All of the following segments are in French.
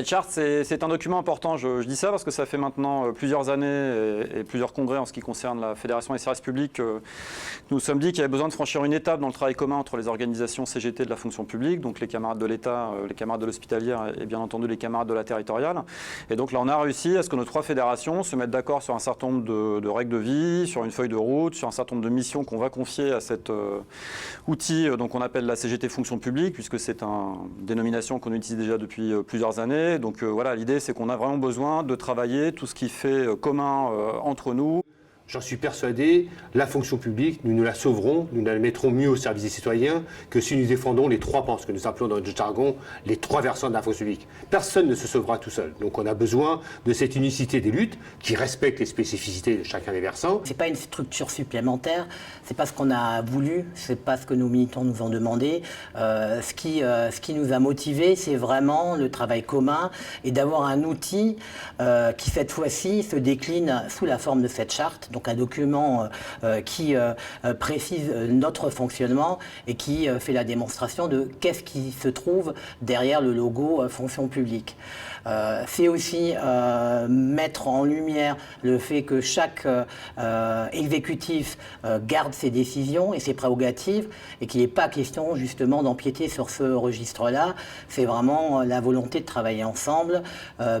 Cette charte, c'est un document important. Je dis ça parce que ça fait maintenant plusieurs années et plusieurs congrès en ce qui concerne la Fédération des services publics. Nous nous sommes dit qu'il y avait besoin de franchir une étape dans le travail commun entre les organisations CGT de la fonction publique, donc les camarades de l'État, les camarades de l'hospitalière et bien entendu les camarades de la territoriale. Et donc là, on a réussi à ce que nos trois fédérations se mettent d'accord sur un certain nombre de règles de vie, sur une feuille de route, sur un certain nombre de missions qu'on va confier à cet outil qu'on appelle la CGT fonction publique, puisque c'est une dénomination qu'on utilise déjà depuis plusieurs années. Donc voilà, l'idée c'est qu'on a vraiment besoin de travailler tout ce qui fait commun entre nous. J'en suis persuadé, la fonction publique, nous la sauverons, nous la mettrons mieux au service des citoyens que si nous défendons les trois pans, ce que nous appelons dans notre jargon les trois versants de la fonction publique. Personne ne se sauvera tout seul. Donc on a besoin de cette unicité des luttes qui respecte les spécificités de chacun des versants. C'est pas une structure supplémentaire, c'est pas ce qu'on a voulu, c'est pas ce que nos militants nous ont demandé. Ce qui nous a motivés, c'est vraiment le travail commun et d'avoir un outil qui cette fois-ci se décline sous la forme de cette charte. Donc un document qui précise notre fonctionnement et qui fait la démonstration de qu'est-ce qui se trouve derrière le logo fonction publique. C'est aussi mettre en lumière le fait que chaque exécutif garde ses décisions et ses prérogatives et qu'il n'est pas question justement d'empiéter sur ce registre-là. C'est vraiment la volonté de travailler ensemble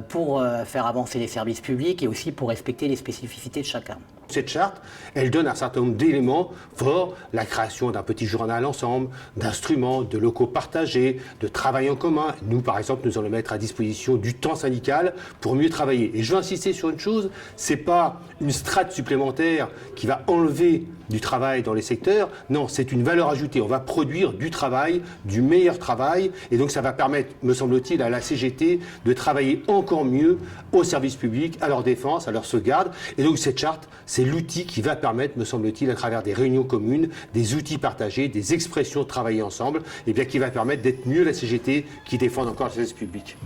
pour faire avancer les services publics et aussi pour respecter les spécificités de chacun. Cette charte, elle donne un certain nombre d'éléments forts, la création d'un petit journal ensemble, d'instruments, de locaux partagés, de travail en commun. Nous, par exemple, nous allons mettre à disposition du temps syndical pour mieux travailler. Et je veux insister sur une chose, c'est pas une strate supplémentaire qui va enlever du travail dans les secteurs. Non, c'est une valeur ajoutée. On va produire du travail, du meilleur travail. Et donc, ça va permettre, me semble-t-il, à la CGT de travailler encore mieux au service public, à leur défense, à leur sauvegarde. Et donc, cette charte, c'est l'outil qui va permettre, me semble-t-il, à travers des réunions communes, des outils partagés, des expressions de travailler ensemble, et bien qui va permettre d'être mieux la CGT qui défend encore le service public.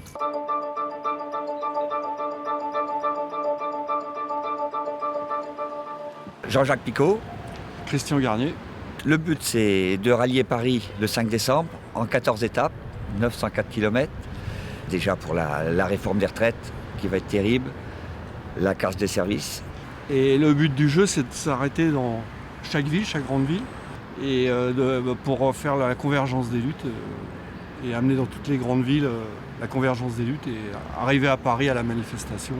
Jean-Jacques Picot. Christian Garnier. Le but, c'est de rallier Paris le 5 décembre en 14 étapes, 904 km. Déjà pour la réforme des retraites, qui va être terrible, la casse des services. Et le but du jeu, c'est de s'arrêter dans chaque ville, chaque grande ville, et pour faire la convergence des luttes et amener dans toutes les grandes villes la convergence des luttes et arriver à Paris à la manifestation.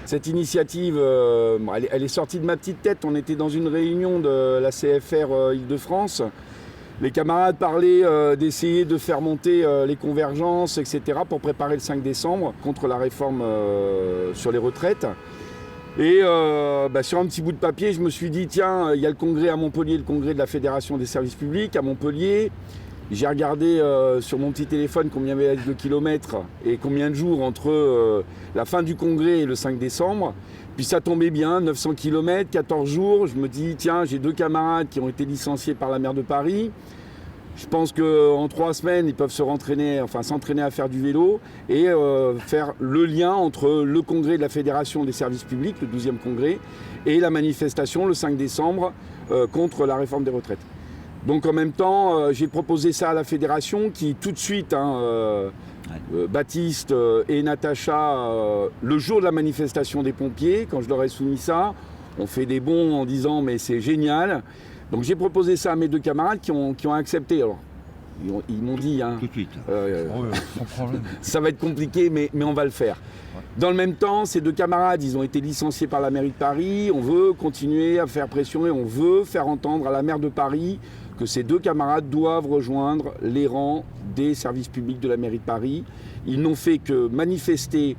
Cette initiative, elle est sortie de ma petite tête. On était dans une réunion de la CFR Île-de-France. Les camarades parlaient d'essayer de faire monter les convergences, etc. pour préparer le 5 décembre contre la réforme sur les retraites. Et sur un petit bout de papier, je me suis dit, tiens, il y a le congrès à Montpellier, le congrès de la Fédération des services publics à Montpellier. J'ai regardé sur mon petit téléphone combien il y avait de kilomètres et combien de jours entre la fin du congrès et le 5 décembre. Puis ça tombait bien, 900 km, 14 jours. Je me dis, tiens, j'ai 2 camarades qui ont été licenciés par la maire de Paris. Je pense qu'en 3 semaines, ils peuvent s'entraîner à faire du vélo et faire le lien entre le congrès de la Fédération des services publics, le 12e congrès, et la manifestation le 5 décembre contre la réforme des retraites. Donc en même temps, j'ai proposé ça à la fédération qui tout de suite, Baptiste et Natacha, le jour de la manifestation des pompiers, quand je leur ai soumis ça, ont fait des bonds en disant mais c'est génial. Donc j'ai proposé ça à mes 2 camarades qui ont accepté. Alors, ils m'ont dit, tout de suite. Sans problème. Ça va être compliqué, mais on va le faire. Ouais. Dans le même temps, ces 2 camarades, ils ont été licenciés par la mairie de Paris. On veut continuer à faire pression et on veut faire entendre à la maire de Paris que ces 2 camarades doivent rejoindre les rangs des services publics de la mairie de Paris. Ils n'ont fait que manifester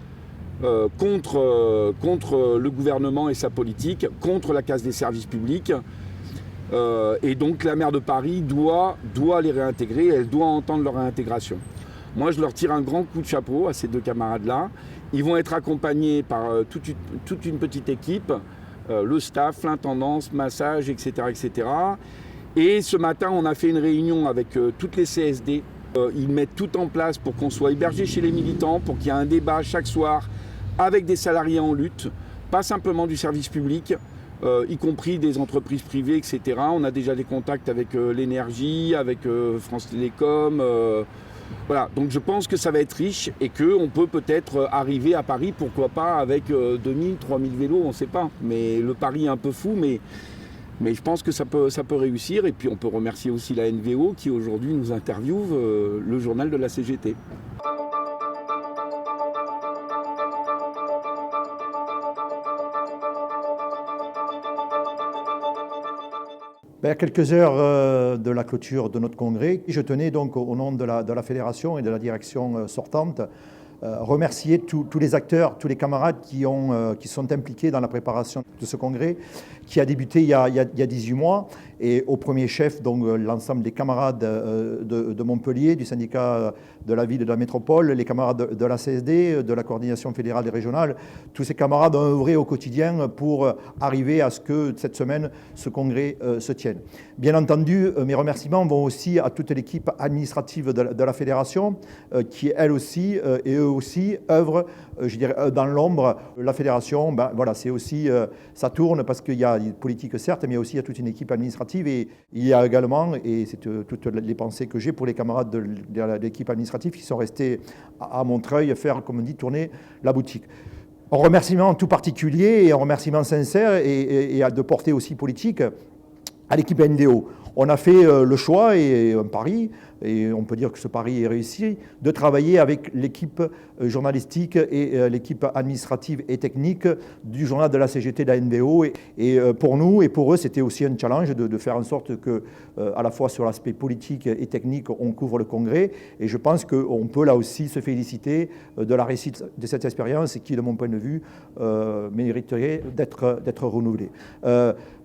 contre le gouvernement et sa politique, contre la casse des services publics. Et donc la maire de Paris doit les réintégrer, elle doit entendre leur réintégration. Moi, je leur tire un grand coup de chapeau à ces 2 camarades-là. Ils vont être accompagnés par toute une petite équipe, le staff, l'intendance, massage, etc., etc. Et ce matin, on a fait une réunion avec toutes les CSD. Ils mettent tout en place pour qu'on soit hébergé chez les militants, pour qu'il y ait un débat chaque soir avec des salariés en lutte, pas simplement du service public, y compris des entreprises privées, etc. On a déjà des contacts avec l'énergie, avec France Télécom, Voilà, donc je pense que ça va être riche et qu'on peut peut-être arriver à Paris, pourquoi pas, avec 2000, 3000 vélos, on ne sait pas. Mais le pari est un peu fou, mais je pense que ça peut réussir. Et puis on peut remercier aussi la NVO qui aujourd'hui nous interviewe, le journal de la CGT. À quelques heures de la clôture de notre congrès, je tenais donc au nom de la fédération et de la direction sortante remercier tous les acteurs, tous les camarades qui sont impliqués dans la préparation de ce congrès qui a débuté il y a 18 mois. Et au premier chef, donc l'ensemble des camarades de Montpellier, du syndicat de la ville et de la métropole, les camarades de la CSD, de la coordination fédérale et régionale, tous ces camarades ont œuvré au quotidien pour arriver à ce que cette semaine, ce congrès se tienne. Bien entendu, mes remerciements vont aussi à toute l'équipe administrative de la fédération qui, elle aussi, et eux aussi, œuvrent, je dirais, dans l'ombre. La fédération, voilà, c'est aussi, ça tourne parce qu'il y a une politique certes, mais aussi il y a toute une équipe administrative. Et il y a également, et c'est toutes les pensées que j'ai pour les camarades de l'équipe administrative qui sont restés à Montreuil faire, comme on dit, tourner la boutique. Un remerciement tout particulier et un remerciement sincère et de portée aussi politique à l'équipe NDO. On a fait le choix et un pari, et on peut dire que ce pari est réussi, de travailler avec l'équipe journalistique et l'équipe administrative et technique du journal de la CGT de la NVO. Et pour nous et pour eux, c'était aussi un challenge de faire en sorte que, à la fois sur l'aspect politique et technique, on couvre le congrès. Et je pense qu'on peut là aussi se féliciter de la réussite de cette expérience qui, de mon point de vue, mériterait d'être renouvelée.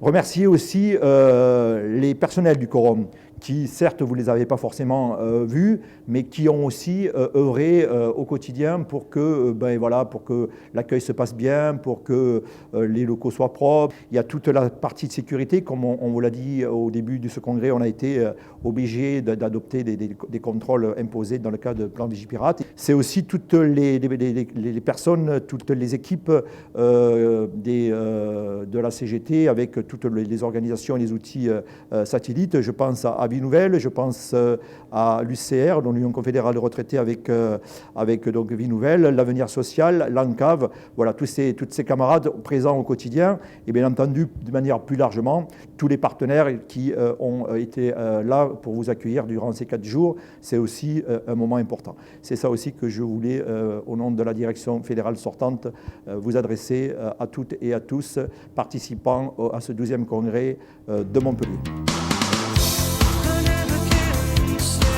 Remercier aussi les personnels du quorum qui, certes, vous ne les avez pas forcément vus, mais qui ont aussi œuvré au quotidien pour que, pour que l'accueil se passe bien, pour que les locaux soient propres. Il y a toute la partie de sécurité, comme on vous l'a dit au début de ce congrès, on a été obligé d'adopter des contrôles imposés dans le cadre de plan Vigipirate. C'est aussi toutes les personnes, toutes les équipes de la CGT avec toutes les organisations et les outils satellites. Je pense à Vie Nouvelle, je pense à l'UCR, l'Union confédérale de retraités avec donc Vie Nouvelle, l'Avenir Social, l'ANCAV, voilà, tous ces camarades présents au quotidien et bien entendu de manière plus largement tous les partenaires qui ont été là pour vous accueillir durant ces 4 jours. C'est aussi un moment important. C'est ça aussi que je voulais, au nom de la direction fédérale sortante, vous adresser à toutes et à tous participants à ce 12e congrès de Montpellier. I never cared.